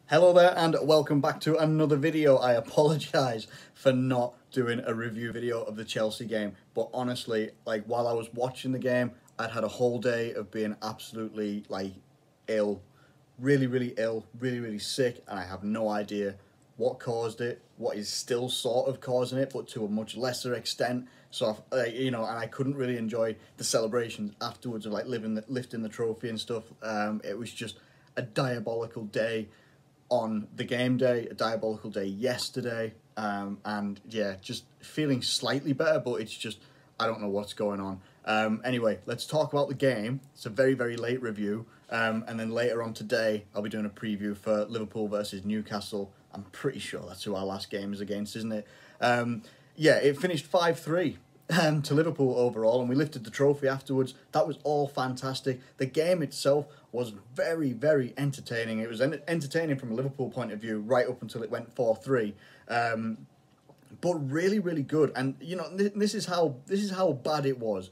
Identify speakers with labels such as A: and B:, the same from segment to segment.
A: Hello there and welcome back to another video. I apologise for not doing a review video of the Chelsea game, but honestly, while I was watching the game, I'd had a whole day of being absolutely ill, really ill, really sick, and I have no idea what caused it, what is still sort of causing it, but to a much lesser extent. So and I couldn't really enjoy the celebrations afterwards of lifting the trophy and stuff. It was just a diabolical day on the game day, a diabolical day yesterday, and yeah, just feeling slightly better, but it's just, I don't know what's going on. Anyway, let's talk about the game. It's a very late review, and then later on today, I'll be doing a preview for Liverpool versus Newcastle. I'm pretty sure that's who our last game is against, isn't it? Yeah, it finished 5-3. To Liverpool overall, and we lifted the trophy afterwards. That was all fantastic. The game itself was very entertaining. It was entertaining from a Liverpool point of view right up until it went 4-3, but really good. And this is how bad it was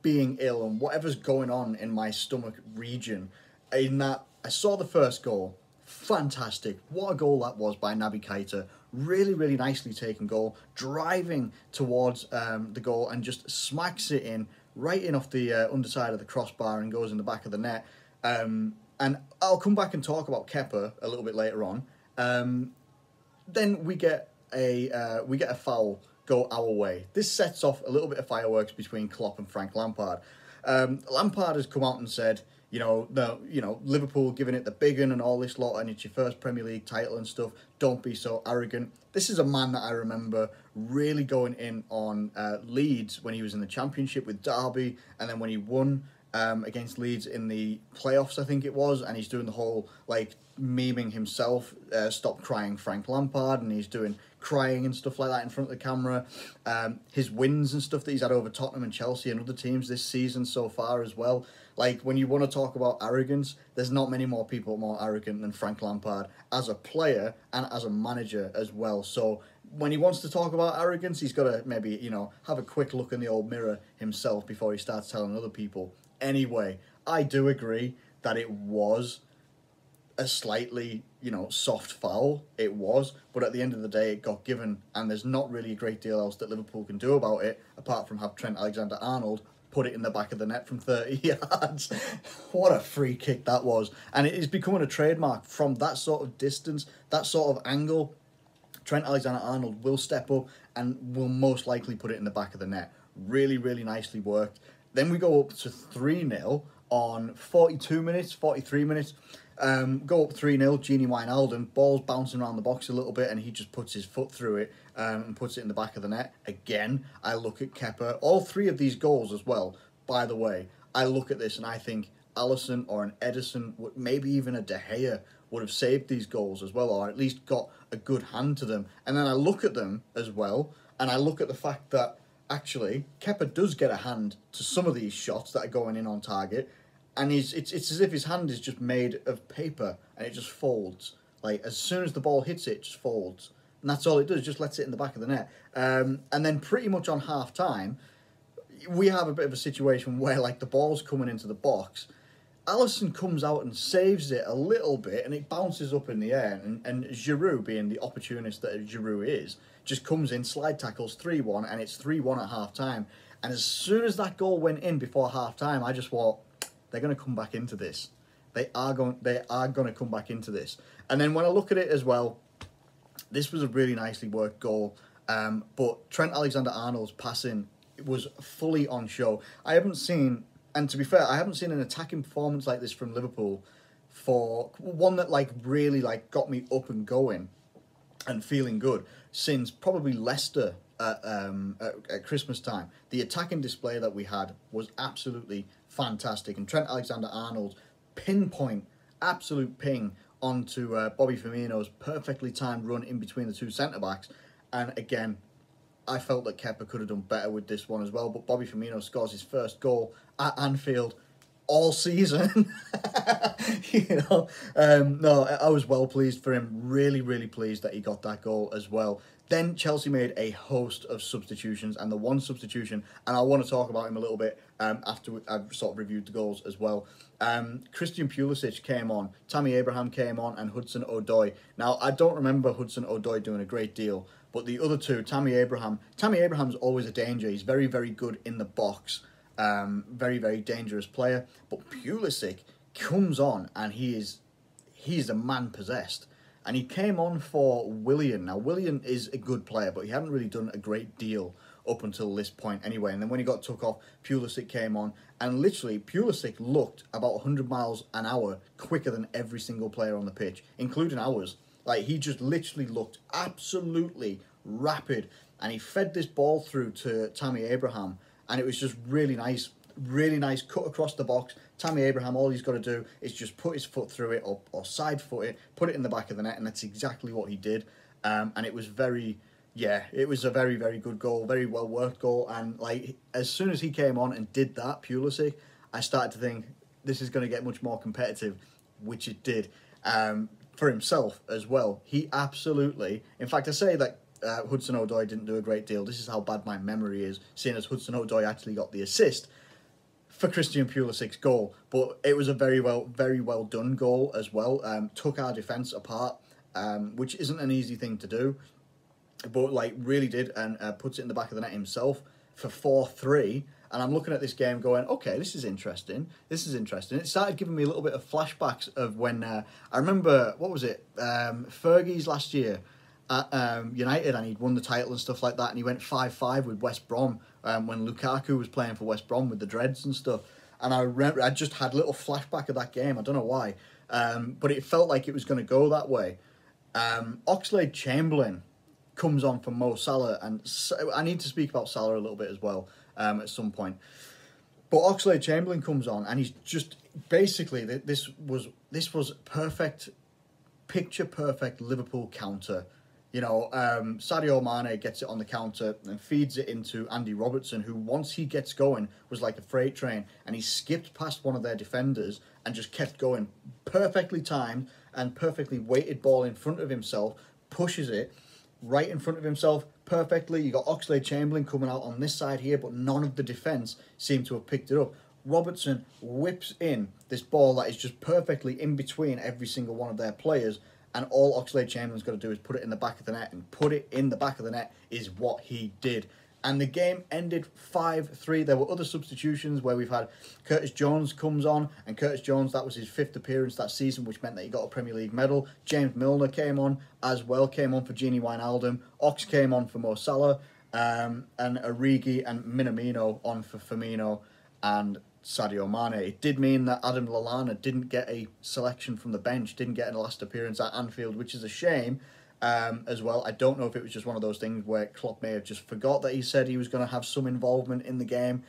A: being ill and whatever's going on in my stomach region. In that, I saw the first goal. Fantastic. What a goal that was by Naby Keita. Really nicely taken goal, driving towards the goal and just smacks it in, right in off the underside of the crossbar and goes in the back of the net. And I'll come back and talk about Kepa a little bit later on. Then we get a foul go our way. This sets off a little bit of fireworks between Klopp and Frank Lampard. Lampard has come out and said, Liverpool giving it the big un and all this lot, and it's your first Premier League title and stuff. Don't be so arrogant. This is a man that I remember really going in on Leeds when he was in the Championship with Derby, and then when he won against Leeds in the playoffs, I think it was, and he's doing the whole memeing himself, stop crying Frank Lampard, and he's doing crying and stuff like that in front of the camera. His wins and stuff that he's had over Tottenham and Chelsea and other teams this season so far as well. When you want to talk about arrogance, there's not many more people more arrogant than Frank Lampard as a player and as a manager as well. So when he wants to talk about arrogance, he's got to maybe, have a quick look in the old mirror himself before he starts telling other people. Anyway, I do agree that it was a slightly, soft foul. It was, but at the end of the day, it got given, and there's not really a great deal else that Liverpool can do about it, apart from have Trent Alexander-Arnold put it in the back of the net from 30 yards. What a free kick that was. And it is becoming a trademark from that sort of distance, that sort of angle. Trent Alexander-Arnold will step up and will most likely put it in the back of the net. Really nicely worked. Then we go up to 3-0 on 42 minutes, 43 minutes. Go up 3-0, Gini Wijnaldum, ball's bouncing around the box a little bit, and he just puts his foot through it and puts it in the back of the net. Again, I look at Kepa. All three of these goals as well, by the way, I look at this and I think Alisson or an Edison, maybe even a De Gea, would have saved these goals as well, or at least got a good hand to them. And then I look at them as well, and I look at the fact that actually Kepa does get a hand to some of these shots that are going in on target, and it's as if his hand is just made of paper and it just folds. As soon as the ball hits it, it just folds. And that's all it does, just lets it in the back of the net. And then pretty much on half-time, we have a bit of a situation where, the ball's coming into the box. Alisson comes out and saves it a little bit, and it bounces up in the air. And Giroud, being the opportunist that Giroud is, just comes in, slide tackles 3-1, and it's 3-1 at half-time. And as soon as that goal went in before half-time, I just thought, they're going to come back into this. They are going to come back into this. And then when I look at it as well, this was a really nicely worked goal. But Trent Alexander-Arnold's passing was fully on show. I haven't seen, and to be fair, I haven't seen an attacking performance like this from Liverpool for one that really got me up and going and feeling good since probably Leicester at Christmas time. The attacking display that we had was absolutely fantastic, and Trent Alexander-Arnold's pinpoint, absolute ping onto Bobby Firmino's perfectly timed run in between the two centre-backs. And again, I felt that Kepa could have done better with this one as well, but Bobby Firmino scores his first goal at Anfield all season. No, I was well pleased for him. Really pleased that he got that goal as well. Then Chelsea made a host of substitutions, and the one substitution, and I want to talk about him a little bit after I've sort of reviewed the goals as well. Christian Pulisic came on, Tammy Abraham came on, and Hudson-Odoi. Now, I don't remember Hudson-Odoi doing a great deal, but the other two, Tammy Abraham's always a danger. He's very, very good in the box. Very, very dangerous player. But Pulisic comes on, and he's a man possessed. And he came on for Willian. Now, Willian is a good player, but he hadn't really done a great deal up until this point anyway. And then when he got took off, Pulisic came on. And literally, Pulisic looked about 100 miles an hour quicker than every single player on the pitch, including ours. Like, he just literally looked absolutely rapid. And he fed this ball through to Tammy Abraham. And it was just really nice cut across the box. Tammy Abraham, all he's got to do is just put his foot through it or side foot it, put it in the back of the net, and that's exactly what he did. And it was it was a very, very good goal, very well worked goal. And like, as soon as he came on and did that, Pulisic, I started to think this is going to get much more competitive, which it did. For himself as well, he absolutely, in fact, I say that Hudson-Odoi didn't do a great deal. This is how bad my memory is, seeing as Hudson-Odoi actually got the assist for Christian Pulisic's goal. But it was a very well done goal as well. Took our defence apart, which isn't an easy thing to do, but like really did, and puts it in the back of the net himself for 4-3. And I'm looking at this game going, okay, this is interesting. It started giving me a little bit of flashbacks of when I remember, what was it, Fergie's last year at United, and he'd won the title and stuff like that, and he went 5-5 with West Brom when Lukaku was playing for West Brom with the dreads and stuff. And I remember, I just had a little flashback of that game. I don't know why, but it felt like it was going to go that way. Oxlade-Chamberlain comes on for Mo Salah, and I need to speak about Salah a little bit as well at some point. But Oxlade-Chamberlain comes on, and he's just basically, this was perfect, picture perfect Liverpool counter. You know, Sadio Mane gets it on the counter and feeds it into Andy Robertson, who once he gets going was like a freight train, and he skipped past one of their defenders and just kept going. Perfectly timed and perfectly weighted ball in front of himself, pushes it right in front of himself perfectly. You got Oxlade-Chamberlain coming out on this side here, but none of the defence seem to have picked it up. Robertson whips in this ball that is just perfectly in between every single one of their players, and all Oxlade-Chamberlain's got to do is put it in the back of the net, and put it in the back of the net is what he did. And the game ended 5-3. There were other substitutions where we've had Curtis Jones comes on, and Curtis Jones, that was his 5th appearance that season, which meant that he got a Premier League medal. James Milner came on as well, came on for Gini Wijnaldum. Ox came on for Mo Salah, and Origi and Minamino on for Firmino and Sadio Mane. It did mean that Adam Lallana didn't get a selection from the bench, didn't get a last appearance at Anfield, which is a shame. As well, I don't know if it was just one of those things where Klopp may have just forgot that he said he was going to have some involvement in the game,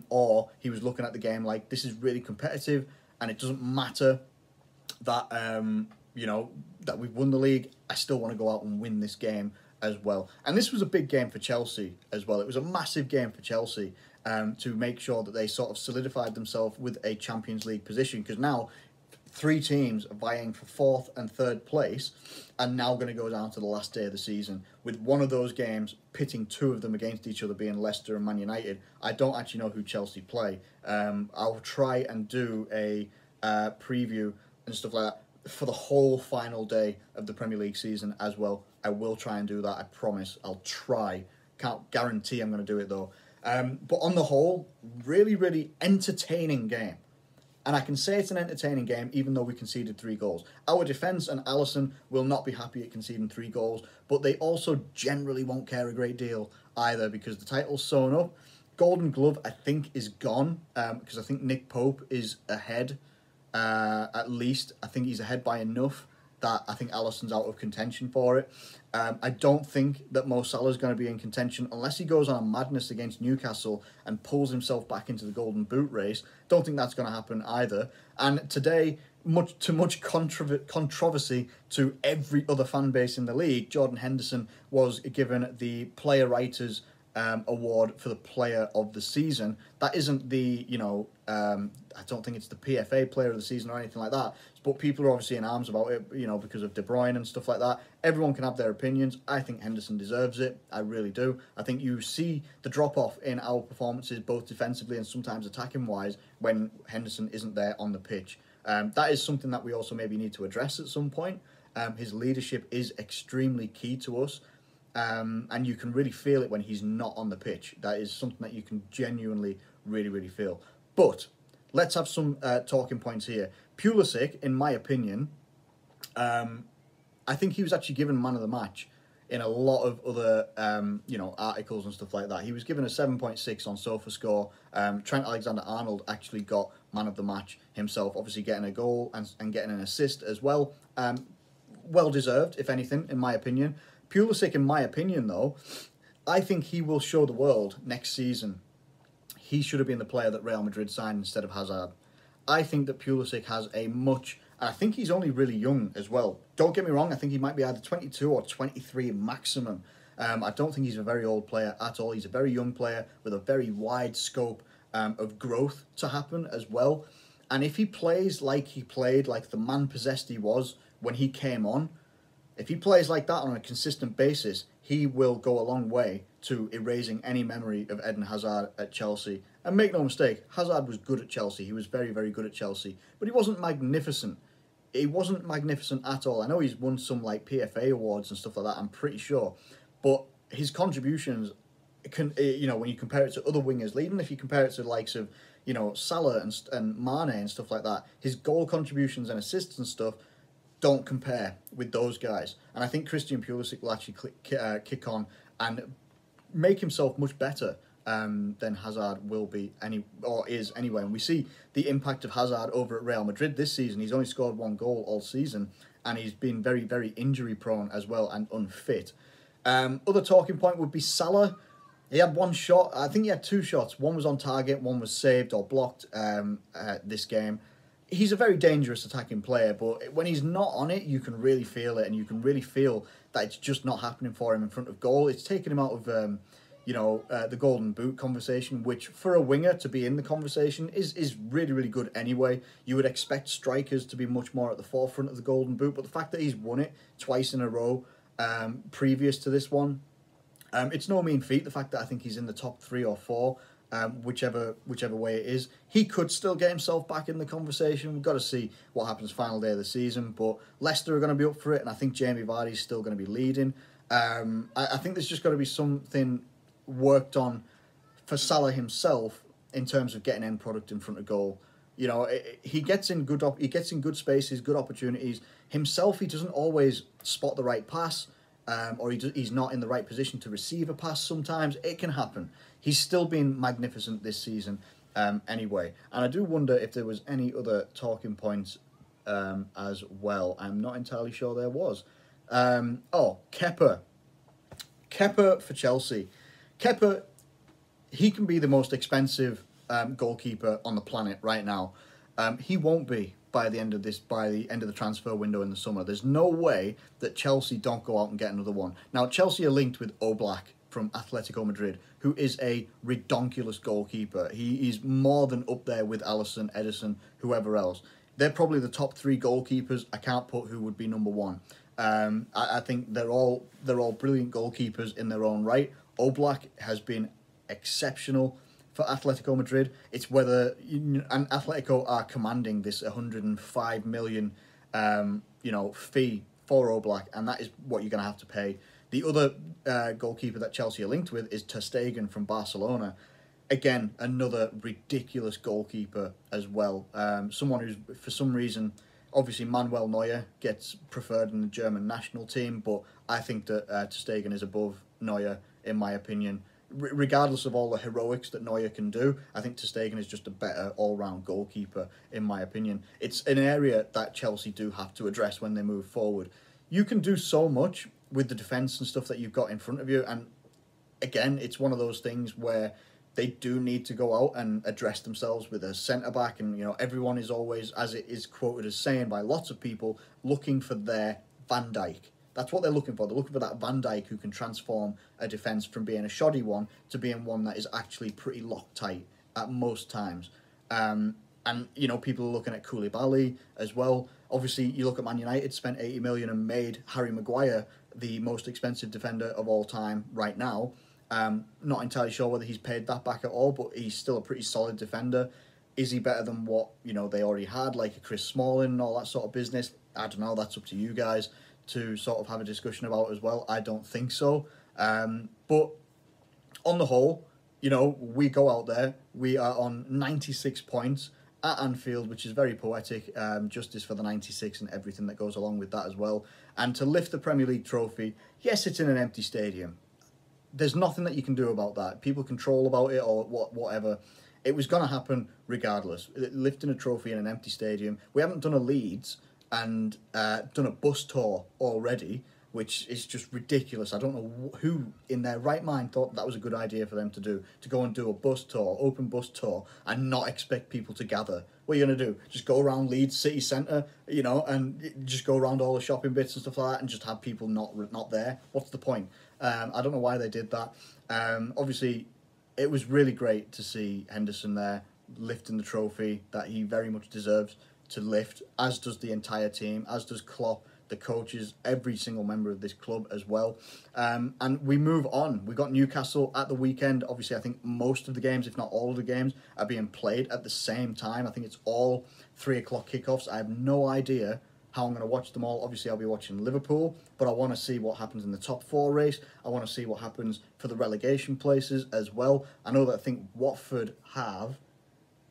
A: or he was looking at the game like, this is really competitive and it doesn't matter that that we've won the league. I still want to go out and win this game as well. And this was a big game for Chelsea as well. It was a massive game for Chelsea to make sure that they sort of solidified themselves with a Champions League position, because now 3 teams are vying for 4th and 3rd place, and now going to go down to the last day of the season, with one of those games pitting 2 of them against each other, being Leicester and Man United. I don't actually know who Chelsea play. I'll try and do a preview and stuff like that for the whole final day of the Premier League season as well. I will try and do that, I promise. I'll try. Can't guarantee I'm going to do it though. But on the whole, really, really entertaining game. And I can say it's an entertaining game, even though we conceded 3 goals. Our defence and Alisson will not be happy at conceding 3 goals, but they also generally won't care a great deal either, because the title's sewn up. Golden Glove, I think, is gone, because I think Nick Pope is ahead, at least. I think he's ahead by enough that I think Alisson's out of contention for it. I don't think that Mo Salah's going to be in contention unless he goes on a madness against Newcastle and pulls himself back into the Golden Boot race. Don't think that's going to happen either. And today, much controversy to every other fan base in the league, Jordan Henderson was given the Player Writers award for the Player of the Season. That isn't the, I don't think it's the PFA Player of the Season or anything like that. but people are obviously in arms about it, because of De Bruyne and stuff like that. Everyone can have their opinions. I think Henderson deserves it. I really do. I think you see the drop-off in our performances, both defensively and sometimes attacking-wise, when Henderson isn't there on the pitch. That is something that we also maybe need to address at some point. His leadership is extremely key to us. And you can really feel it when he's not on the pitch. That is something that you can genuinely really, really feel. But let's have some talking points here. Pulisic, in my opinion, I think he was actually given man of the match in a lot of other, articles and stuff like that. He was given a 7.6 on SofaScore. Trent Alexander-Arnold actually got man of the match himself, obviously getting a goal and getting an assist as well. Well deserved, if anything, in my opinion. Pulisic, in my opinion, though, I think he will show the world next season. He should have been the player that Real Madrid signed instead of Hazard. I think that Pulisic has I think he's only really young as well. Don't get me wrong, I think he might be either 22 or 23 maximum. I don't think he's a very old player at all. He's a very young player with a very wide scope of growth to happen as well. And if he plays like he played, like the man-possessed he was when he came on, if he plays like that on a consistent basis, he will go a long way to erasing any memory of Eden Hazard at Chelsea. And make no mistake, Hazard was good at Chelsea. He was very, very good at Chelsea. But he wasn't magnificent. He wasn't magnificent at all. I know he's won some like PFA awards and stuff like that, I'm pretty sure. But his contributions, when you compare it to other wingers, even if you compare it to the likes of, Salah and Mane and stuff like that, his goal contributions and assists and stuff don't compare with those guys. And I think Christian Pulisic will actually kick on and make himself much better than Hazard will be, is anyway. And we see the impact of Hazard over at Real Madrid this season. He's only scored 1 goal all season, and he's been very, very injury prone as well and unfit. Other talking point would be Salah. He had 1 shot. I think he had 2 shots. One was on target, one was saved or blocked this game. He's a very dangerous attacking player, but when he's not on it, you can really feel it, and you can really feel that it's just not happening for him in front of goal. It's taken him out of, the Golden Boot conversation, which for a winger to be in the conversation is really, really good anyway. You would expect strikers to be much more at the forefront of the Golden Boot, but the fact that he's won it twice in a row previous to this one, it's no mean feat. The fact that I think he's in the top 3 or 4, whichever way it is, he could still get himself back in the conversation. We've got to see what happens final day of the season, but Leicester are going to be up for it, and I think Jamie Vardy's still going to be leading. I think there's just got to be something worked on for Salah himself in terms of getting end product in front of goal. He gets in good spaces, good opportunities. Himself, he doesn't always spot the right pass, or he's not in the right position to receive a pass sometimes. It can happen. He's still been magnificent this season anyway. And I do wonder if there was any other talking points as well. I'm not entirely sure there was. Kepa. Kepa for Chelsea. Kepa, he can be the most expensive goalkeeper on the planet right now. He won't be by the end of the transfer window in the summer. There's no way that Chelsea don't go out and get another one. Now, Chelsea are linked with Oblak from Atletico Madrid, who is a redonkulous goalkeeper. He is more than up there with Alisson, Edison, whoever else. They're probably the top 3 goalkeepers. I can't put who would be number 1. I think they're all brilliant goalkeepers in their own right. Oblak has been exceptional for Atletico Madrid. It's whether and Atletico are commanding this 105 million fee for Oblak, and that is what you're going to have to pay. The other goalkeeper that Chelsea are linked with is Ter Stegen from Barcelona. Again, another ridiculous goalkeeper as well. Someone who's, for some reason, obviously Manuel Neuer gets preferred in the German national team, but I think that Ter Stegen is above Neuer, in my opinion. Regardless of all the heroics that Neuer can do, I think Ter Stegen is just a better all-round goalkeeper, in my opinion. It's an area that Chelsea do have to address when they move forward. You can do so much with the defence and stuff that you've got in front of you, and again, it's one of those things where they do need to go out and address themselves with a centre-back, and everyone is always, as it is quoted as saying by lots of people, looking for their Van Dijk. That's what they're looking for. They're looking for that Van Dijk who can transform a defence from being a shoddy one to being one that is actually pretty Loctite at most times. And, you know, people are looking at Koulibaly as well. Obviously, you look at Man United, spent 80 million and made Harry Maguire the most expensive defender of all time right now. Not entirely sure whether he's paid that back at all, but he's still a pretty solid defender. Is he better than what, you know, they already had, like a Chris Smalling and all that sort of business? I don't know. That's up to you guys to sort of have a discussion about as well. I don't think so. But on the whole, you know, we go out there. We are on 96 points at Anfield, which is very poetic. Justice for the 96 and everything that goes along with that as well. And to lift the Premier League trophy, yes, it's in an empty stadium. There's nothing that you can do about that. People can troll about it or whatever. It was going to happen regardless. Lifting a trophy in an empty stadium. We haven't done a Leeds and done a bus tour already, which is just ridiculous. I don't know who in their right mind thought that was a good idea for them to do, to go and do a bus tour, open bus tour, and not expect people to gather. What are you going to do? Just go around Leeds city centre, you know, and just go around all the shopping bits and stuff like that and just have people not there? What's the point? I don't know why they did that. Obviously, it was really great to see Henderson there lifting the trophy that he very much deserves to lift, as does the entire team, as does Klopp, the coaches, every single member of this club as well. And we move on. We got Newcastle at the weekend. Obviously, I think most of the games, if not all of the games, are being played at the same time. I think it's all 3 o'clock kickoffs. I have no idea how I'm going to watch them all. Obviously, I'll be watching Liverpool, but I want to see what happens in the top 4 race. I want to see what happens for the relegation places as well. I know that I think Watford have...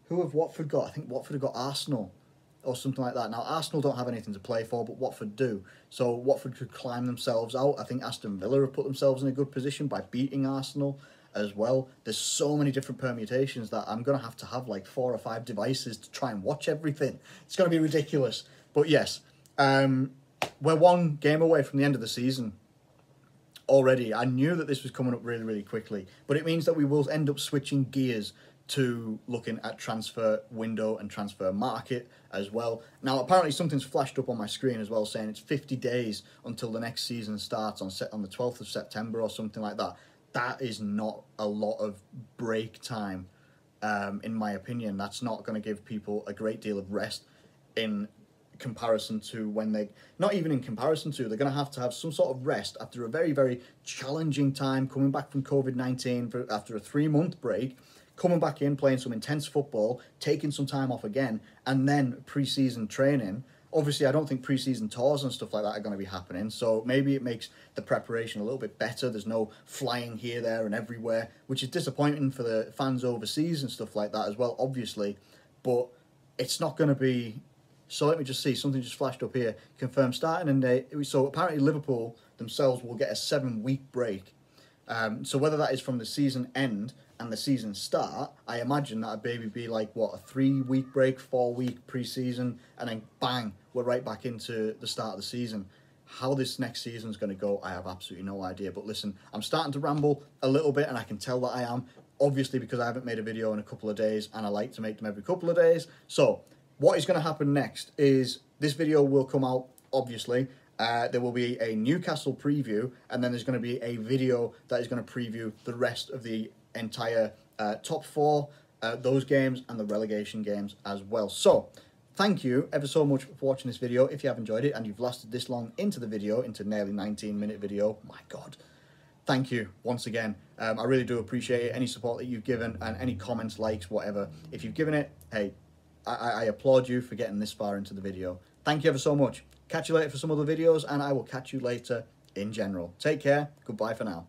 A: Who have Watford got? I think Watford have got Arsenal or something like that. Now, Arsenal don't have anything to play for, but Watford do. So Watford could climb themselves out. I think Aston Villa have put themselves in a good position by beating Arsenal as well. There's so many different permutations that I'm going to have like 4 or 5 devices to try and watch everything. It's going to be ridiculous. But yes, we're 1 game away from the end of the season already. I knew that this was coming up really, really quickly, but it means that we will end up switching gears to looking at transfer window and transfer market as well. Now, apparently something's flashed up on my screen as well, saying it's 50 days until the next season starts on the 12th of September or something like that. That is not a lot of break time, in my opinion. That's not going to give people a great deal of rest in comparison to when they... Not even in comparison to, they're going to have some sort of rest after a very, very challenging time, coming back from COVID-19 after a 3-month break, coming back in, playing some intense football, taking some time off again, and then pre-season training. Obviously, I don't think pre-season tours and stuff like that are going to be happening, so maybe it makes the preparation a little bit better. There's no flying here, there, and everywhere, which is disappointing for the fans overseas and stuff like that as well, obviously, but it's not going to be... So let me just see, something just flashed up here. Confirmed starting and date. So apparently Liverpool themselves will get a 7-week break. So whether that is from the season end and the season start, I imagine that'd maybe be like, what, a 3-week break, 4-week pre-season, and then bang, we're right back into the start of the season. How this next season's going to go, I have absolutely no idea. But listen, I'm starting to ramble a little bit, and I can tell that I am, obviously because I haven't made a video in a couple of days, and I like to make them every couple of days. So what is going to happen next is this video will come out, obviously. There will be a Newcastle preview, and then there's going to be a video that is going to preview the rest of the entire top 4, those games, and the relegation games as well. So, thank you ever so much for watching this video. If you have enjoyed it and you've lasted this long into the video, into nearly 19-minute video, my God, thank you once again. I really do appreciate it, any support that you've given, and any comments, likes, whatever. If you've given it, hey, I applaud you for getting this far into the video. Thank you ever so much. Catch you later for some other videos, and I will catch you later in general. Take care. Goodbye for now.